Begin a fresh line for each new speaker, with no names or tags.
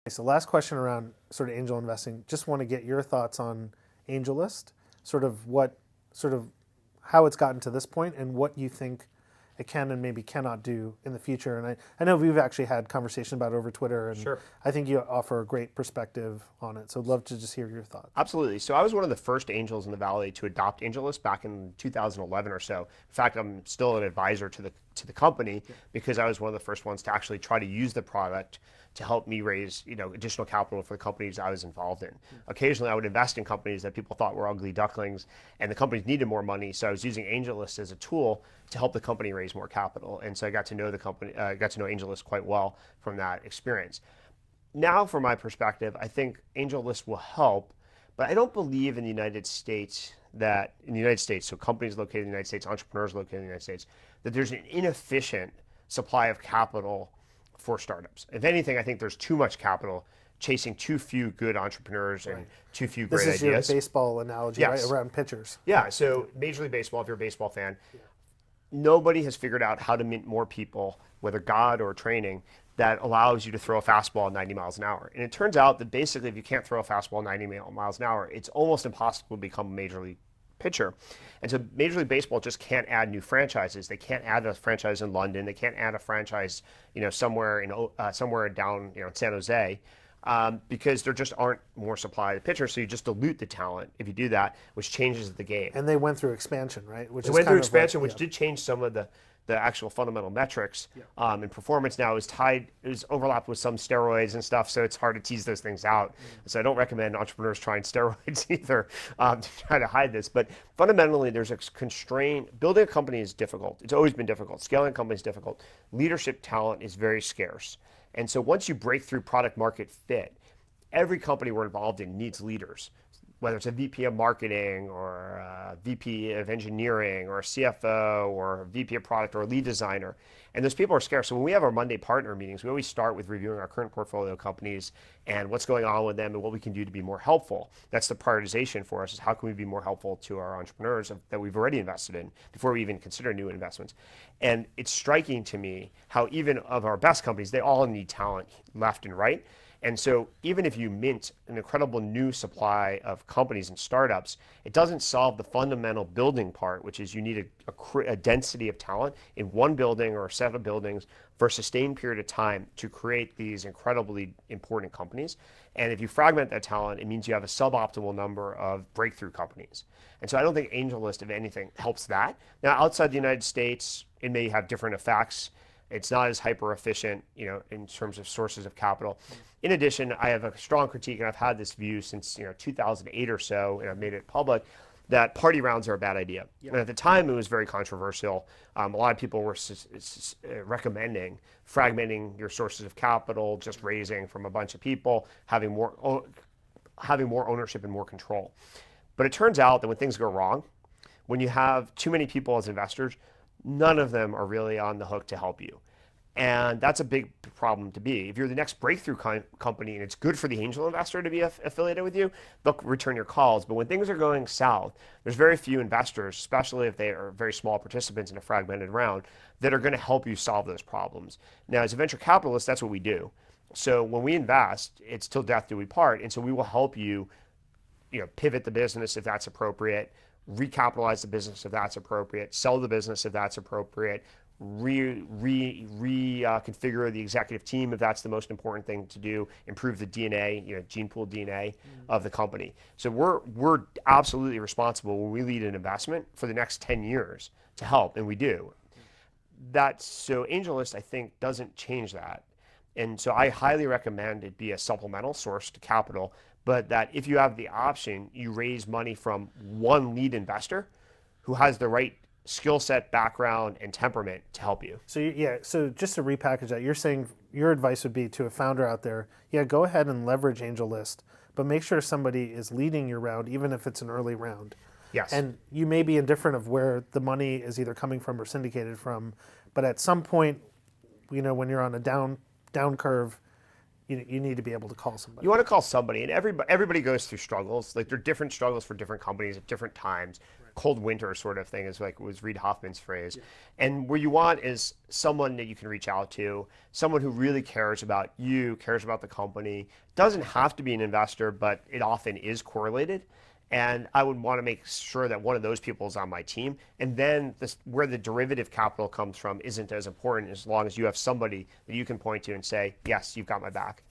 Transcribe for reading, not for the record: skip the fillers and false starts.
So last question around sort of angel investing. Just want to get your thoughts on AngelList, sort of what, sort of how it's gotten to this point, and what you think it can and maybe cannot do in the future. And I know we've actually had conversation about it over Twitter, and
Sure.
I think you offer a great perspective on it. So I'd love to just hear your thoughts.
Absolutely. So I was one of the first angels in the Valley to adopt AngelList back in 2011 or so. In fact, I'm still an advisor to the company because I was one of the first ones to actually try to use the product to help me raise additional capital for the companies I was involved in. Occasionally, I would invest in companies that people thought were ugly ducklings, and the companies needed more money. So I was using AngelList as a tool to help the company raise more capital. And so I got to know the company, got to know AngelList quite well from that experience. Now, from my perspective, I think AngelList will help, but I don't believe in the United States so companies located in the United States, entrepreneurs located in the United States, that there's an inefficient supply of capital for startups. If anything, I think there's too much capital chasing too few good entrepreneurs and too few great
This is
ideas.
your baseball analogy,
Yes.
right, around pitchers.
Yeah, so Major League Baseball, if you're a baseball fan, nobody has figured out how to mint more people, whether God or training, that allows you to throw a fastball at 90 miles an hour. And it turns out that basically, if you can't throw a fastball 90 miles an hour, it's almost impossible to become a major league pitcher. And so Major League Baseball just can't add new franchises. They can't add a franchise in London. They can't add a franchise, somewhere down, in San Jose. Because there just aren't more supply of pitchers, so you just dilute the talent if you do that, which changes the game.
And they went through expansion, right? Which
It
is
went through
kind of like-
expansion, which did change some of the actual fundamental metrics. And performance now is overlapped with some steroids and stuff, so it's hard to tease those things out. So I don't recommend entrepreneurs trying steroids either to try to hide this. But fundamentally, there's a constraint. Building a company is difficult. It's always been difficult. Scaling a company is difficult. Leadership talent is very scarce. And so once you break through product market fit, every company we're involved in needs leaders, whether it's a VP of marketing or a VP of engineering or a CFO or a VP of product or a lead designer. And those people are scarce. So when we have our Monday partner meetings, we always start with reviewing our current portfolio companies and what's going on with them and what we can do to be more helpful. That's the prioritization for us, is how can we be more helpful to our entrepreneurs that we've already invested in before we even consider new investments. And it's striking to me how even of our best companies, they all need talent left and right. And so even if you mint an incredible new supply of companies and startups, it doesn't solve the fundamental building part, which is you need a density of talent in one building or a set of buildings for a sustained period of time to create these incredibly important companies. And if you fragment that talent, it means you have a suboptimal number of breakthrough companies. And so I don't think AngelList, if anything, helps that. Now, outside the United States, it may have different effects. It's not as hyper efficient, in terms of sources of capital. In addition, I have a strong critique, and I've had this view since 2008 or so, and I've made it public, that party rounds are a bad idea. And at the time, it was very controversial. A lot of people were recommending fragmenting your sources of capital, just raising from a bunch of people, having more ownership and more control. But it turns out that when things go wrong, when you have too many people as investors, none of them are really on the hook to help you. And that's a big problem to be. If you're the next breakthrough company and it's good for the angel investor to be affiliated with you, they'll return your calls. But when things are going south, there's very few investors, especially if they are very small participants in a fragmented round, that are going to help you solve those problems. Now, as a venture capitalist, that's what we do. So when we invest, it's till death do we part. And so we will help you, pivot the business if that's appropriate, recapitalize the business if that's appropriate, sell the business if that's appropriate, reconfigure the executive team if that's the most important thing to do, improve the DNA, gene pool DNA of the company. So we're absolutely responsible when we lead an investment for the next 10 years to help, and we do. So AngelList, I think, doesn't change that. And so I highly recommend it be a supplemental source to capital, but that if you have the option, you raise money from one lead investor who has the right skill set, background, and temperament to help you.
So just to repackage that, you're saying your advice would be to a founder out there, go ahead and leverage AngelList, but make sure somebody is leading your round, even if it's an early round.
Yes.
And you may be indifferent of where the money is either coming from or syndicated from, but at some point, when you're on a down curve, you need to be able to call somebody.
You want to call somebody, and everybody goes through struggles. Like, there are different struggles for different companies at different times. cold winter sort of thing, is like was Reid Hoffman's phrase. And what you want is someone that you can reach out to, someone who really cares about you, cares about the company. Doesn't have to be an investor, but it often is correlated. And I would want to make sure that one of those people is on my team. And then where the derivative capital comes from isn't as important, as long as you have somebody that you can point to and say, yes, you've got my back.